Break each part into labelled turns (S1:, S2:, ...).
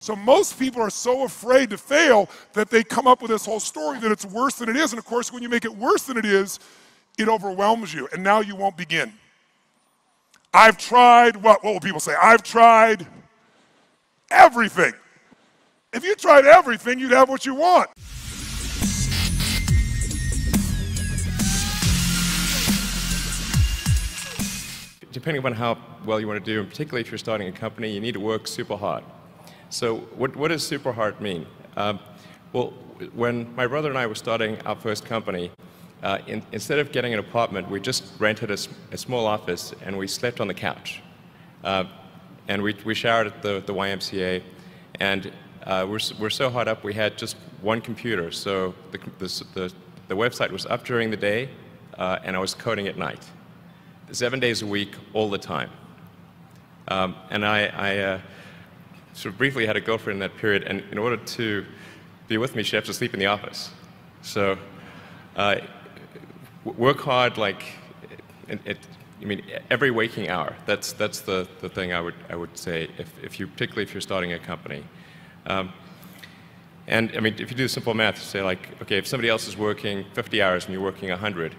S1: So most people are so afraid to fail that they come up with this whole story that it's worse than it is. And of course, when you make it worse than it is, it overwhelms you, and now you won't begin. I've tried, what will people say? I've tried everything. If you tried everything, you'd have what you want.
S2: Depending on how well you want to do, and particularly if you're starting a company, you need to work super hard. So what does super hard mean? Well, when my brother and I were starting our first company, instead of getting an apartment, we just rented a small office and we slept on the couch. And we showered at the YMCA, and we're so hot up we had just one computer. So the website was up during the day, and I was coding at night. 7 days a week, all the time. And I sort of briefly had a girlfriend in that period, and in order to be with me, she had to sleep in the office. So work hard, like, I mean, every waking hour. That's the thing I would say, particularly if you're starting a company. And I mean, if you do simple math, you say like, okay, if somebody else is working 50 hours and you're working 100,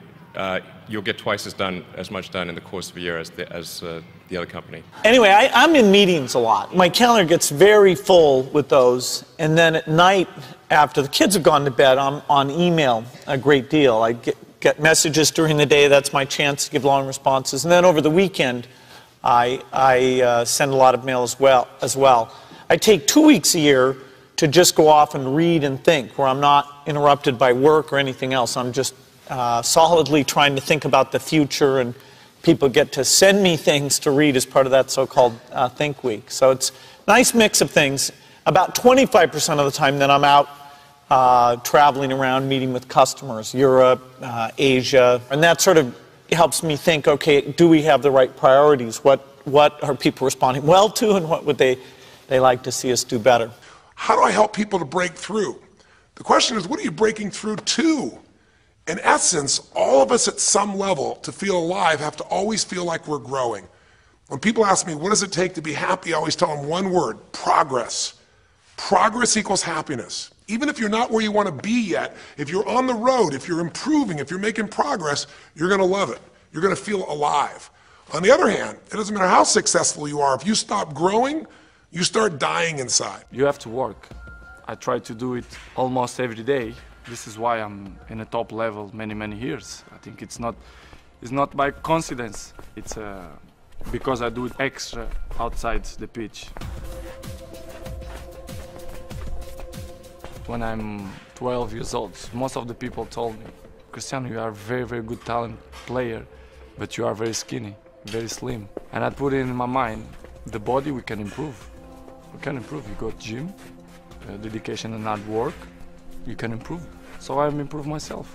S2: you'll get twice as much done in the course of a year as the other company.
S3: Anyway, I'm in meetings a lot. My calendar gets very full with those, and then at night, after the kids have gone to bed, I'm on email a great deal. I get messages during the day. That's my chance to give long responses. And then over the weekend, I send a lot of mail as well. I take 2 weeks a year to just go off and read and think, where I'm not interrupted by work or anything else. I'm just solidly trying to think about the future, and people get to send me things to read as part of that so-called Think Week. So it's a nice mix of things. About 25% of the time then I'm out traveling around, meeting with customers, Europe, Asia, and that sort of helps me think, okay, do we have the right priorities? What are people responding well to, and what would they like to see us do better?
S1: How do I help people to break through? The question is, what are you breaking through to? In essence, all of us at some level, to feel alive, have to always feel like we're growing. When people ask me, what does it take to be happy, I always tell them one word: progress. Progress equals happiness. Even if you're not where you want to be yet, if you're on the road, if you're improving, if you're making progress, you're going to love it. You're going to feel alive. On the other hand, it doesn't matter how successful you are. If you stop growing, you start dying inside.
S4: You have to work. I try to do it almost every day. This is why I'm in a top level many years. I think it's not by coincidence. It's because I do it extra outside the pitch. When I'm 12 years old, most of the people told me, Cristiano, you are a very good talent player, but you are very skinny, very slim. And I put it in my mind, the body we can improve. We can improve. You go to gym, dedication and hard work, you can improve. So I improve myself.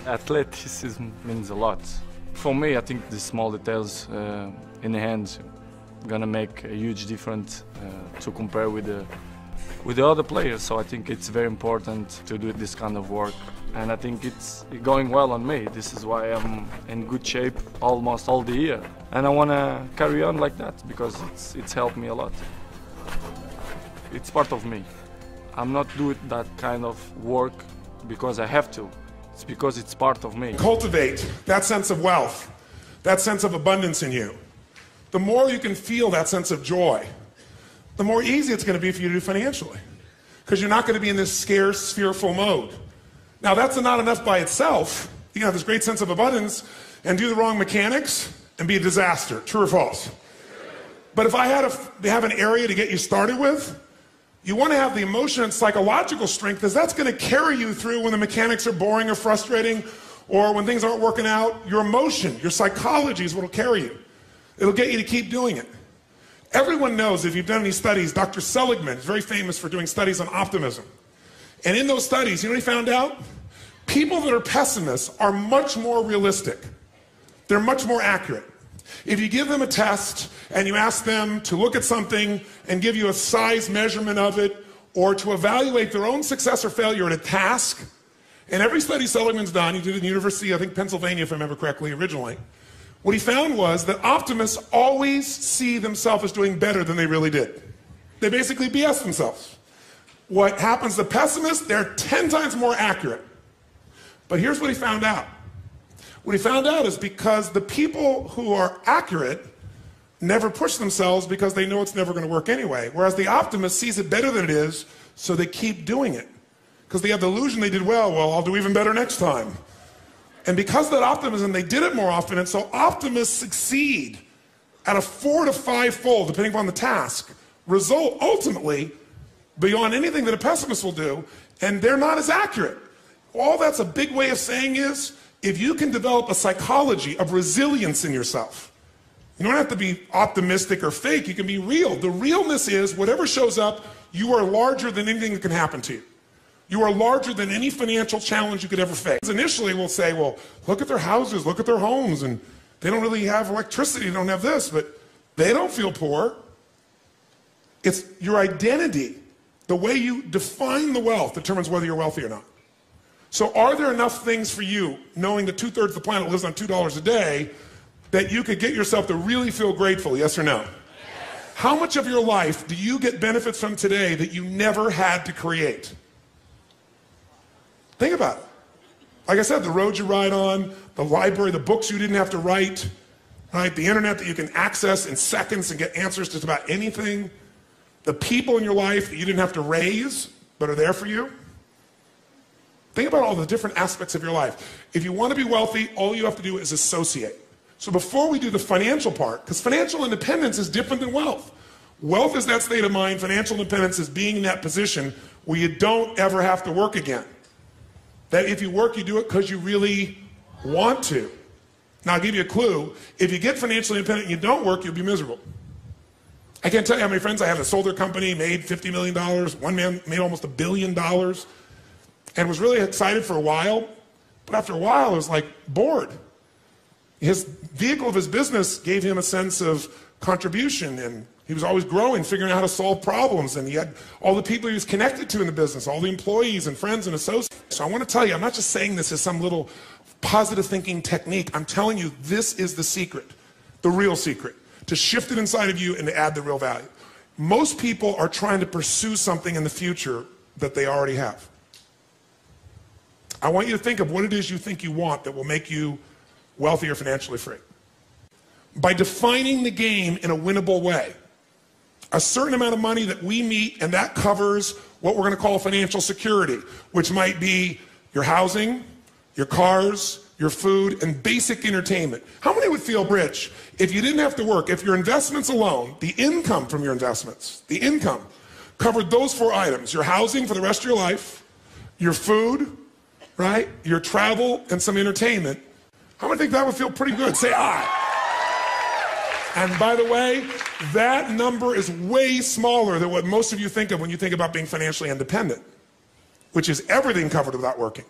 S4: Athleticism means a lot. For me, I think the small details in the hands gonna make a huge difference to compare with the other players. So I think it's very important to do this kind of work, and I think it's going well on me. This is why I'm in good shape almost all the year, and I want to carry on like that because it's helped me a lot. It's part of me. I'm not doing that kind of work because I have to. It's because it's part of me.
S1: Cultivate that sense of wealth, that sense of abundance in you. The more you can feel that sense of joy, the more easy it's going to be for you to do financially, because you're not going to be in this scarce, fearful mode. Now, that's not enough by itself. You can have this great sense of abundance and do the wrong mechanics and be a disaster. True or false? But if I had to have an area to get you started with, you want to have the emotion and psychological strength, because that's going to carry you through when the mechanics are boring or frustrating, or when things aren't working out. Your emotion, your psychology is what will carry you. It'll get you to keep doing it. Everyone knows, if you've done any studies, Dr. Seligman is very famous for doing studies on optimism. And in those studies, you know what he found out? People that are pessimists are much more realistic. They're much more accurate. If you give them a test and you ask them to look at something and give you a size measurement of it, or to evaluate their own success or failure at a task, and every study Seligman's done, he did it at the University, I think Pennsylvania if I remember correctly originally, What he found was that optimists always see themselves as doing better than they really did. They basically BS themselves. What happens to pessimists, they're 10 times more accurate. But here's what he found out. What he found out is because the people who are accurate never push themselves because they know it's never going to work anyway. Whereas the optimist sees it better than it is, so they keep doing it. Because they have the illusion they did well, I'll do even better next time. And because of that optimism, they did it more often, and so optimists succeed at a 4 to 5-fold, depending upon the task, result ultimately beyond anything that a pessimist will do, and they're not as accurate. All that's a big way of saying is, if you can develop a psychology of resilience in yourself, you don't have to be optimistic or fake, you can be real. The realness is, whatever shows up, you are larger than anything that can happen to you. You are larger than any financial challenge you could ever face. Initially, we'll say, well, look at their houses, look at their homes, and they don't really have electricity, they don't have this, but they don't feel poor. It's your identity. The way you define the wealth determines whether you're wealthy or not. So are there enough things for you, knowing that 2/3 of the planet lives on $2 a day, that you could get yourself to really feel grateful, yes or no? Yes. How much of your life do you get benefits from today that you never had to create? Think about it. Like I said, the roads you ride on, the library, the books you didn't have to write, right? The internet that you can access in seconds and get answers to just about anything. The people in your life that you didn't have to raise, but are there for you. Think about all the different aspects of your life. If you want to be wealthy, all you have to do is associate. So before we do the financial part, because financial independence is different than wealth. Wealth is that state of mind. Financial independence is being in that position where you don't ever have to work again. That if you work, you do it because you really want to. Now, I'll give you a clue. If you get financially independent and you don't work, you'll be miserable. I can't tell you how many friends I have that sold their company, made $50 million. One man made almost $1 billion and was really excited for a while. But after a while, it was like bored. His vehicle of his business gave him a sense of contribution, and he was always growing, figuring out how to solve problems, and he had all the people he was connected to in the business, all the employees and friends and associates. So I want to tell you, I'm not just saying this as some little positive thinking technique. I'm telling you, this is the secret, the real secret, to shift it inside of you and to add the real value. Most people are trying to pursue something in the future that they already have. I want you to think of what it is you think you want that will make you wealthy or financially free. By defining the game in a winnable way, a certain amount of money that we meet, and that covers what we're going to call financial security, which might be your housing, your cars, your food, and basic entertainment. How many would feel rich if you didn't have to work, if your investments alone, the income from your investments, the income, covered those 4 items, your housing for the rest of your life, your food, right, your travel, and some entertainment? How many think that would feel pretty good? Say aye. And by the way, that number is way smaller than what most of you think of when you think about being financially independent, which is everything covered without working.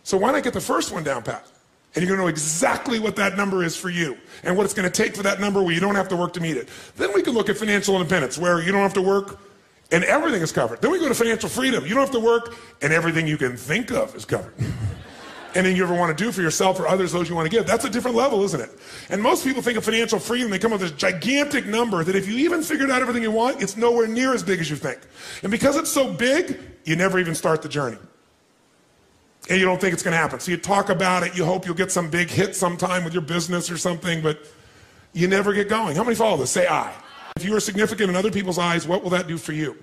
S1: So why not get the first one down pat? And you're going to know exactly what that number is for you and what it's going to take for that number where you don't have to work to meet it. Then we can look at financial independence, where you don't have to work and everything is covered. Then we go to financial freedom. You don't have to work and everything you can think of is covered. Anything you ever want to do for yourself or others, those you want to give. That's a different level, isn't it? And most people think of financial freedom, they come up with this gigantic number that if you even figured out everything you want, it's nowhere near as big as you think. And because it's so big, you never even start the journey. And you don't think it's going to happen. So you talk about it, you hope you'll get some big hit sometime with your business or something, but you never get going. How many follow this? Say aye. If you are significant in other people's eyes, what will that do for you?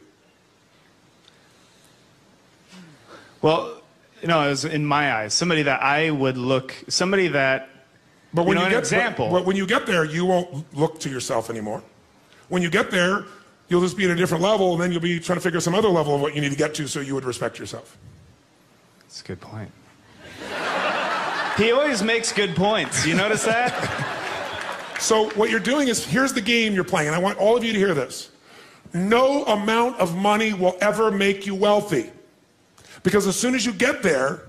S5: Well, you know, as in my eyes, somebody that I would look, somebody that,
S1: but when
S5: you know,
S1: you
S5: an example.
S1: But when you get there, you won't look to yourself anymore. When you get there, you'll just be at a different level, and then you'll be trying to figure some other level of what you need to get to so you would respect yourself.
S5: That's a good point. He always makes good points. You notice that?
S1: So what you're doing is, here's the game you're playing, and I want all of you to hear this. No amount of money will ever make you wealthy. Because as soon as you get there,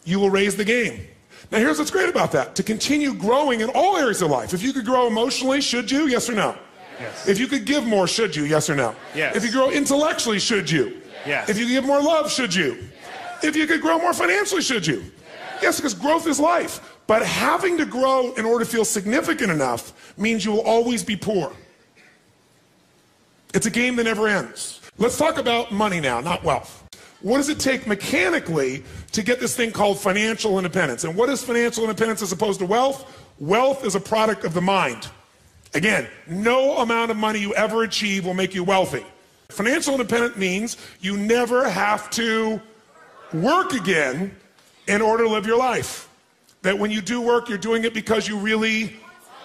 S1: you will raise the game. Now here's what's great about that. To continue growing in all areas of life. If you could grow emotionally, should you? Yes or no?
S5: Yes.
S1: If you could give more, should you? Yes or no?
S5: Yes.
S1: If you grow intellectually, should you?
S5: Yes.
S1: If you could give more love, should you? Yes. If you could grow more financially, should you? Yes, because growth is life. But having to grow in order to feel significant enough means you will always be poor. It's a game that never ends. Let's talk about money now, not wealth. What does it take mechanically to get this thing called financial independence? And what is financial independence as opposed to wealth? Wealth is a product of the mind. Again, no amount of money you ever achieve will make you wealthy. Financial independence means you never have to work again in order to live your life. That when you do work, you're doing it because you really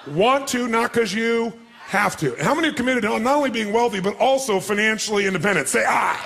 S1: want to, not because you have to. And how many are committed to not only being wealthy, but also financially independent? Say, ah!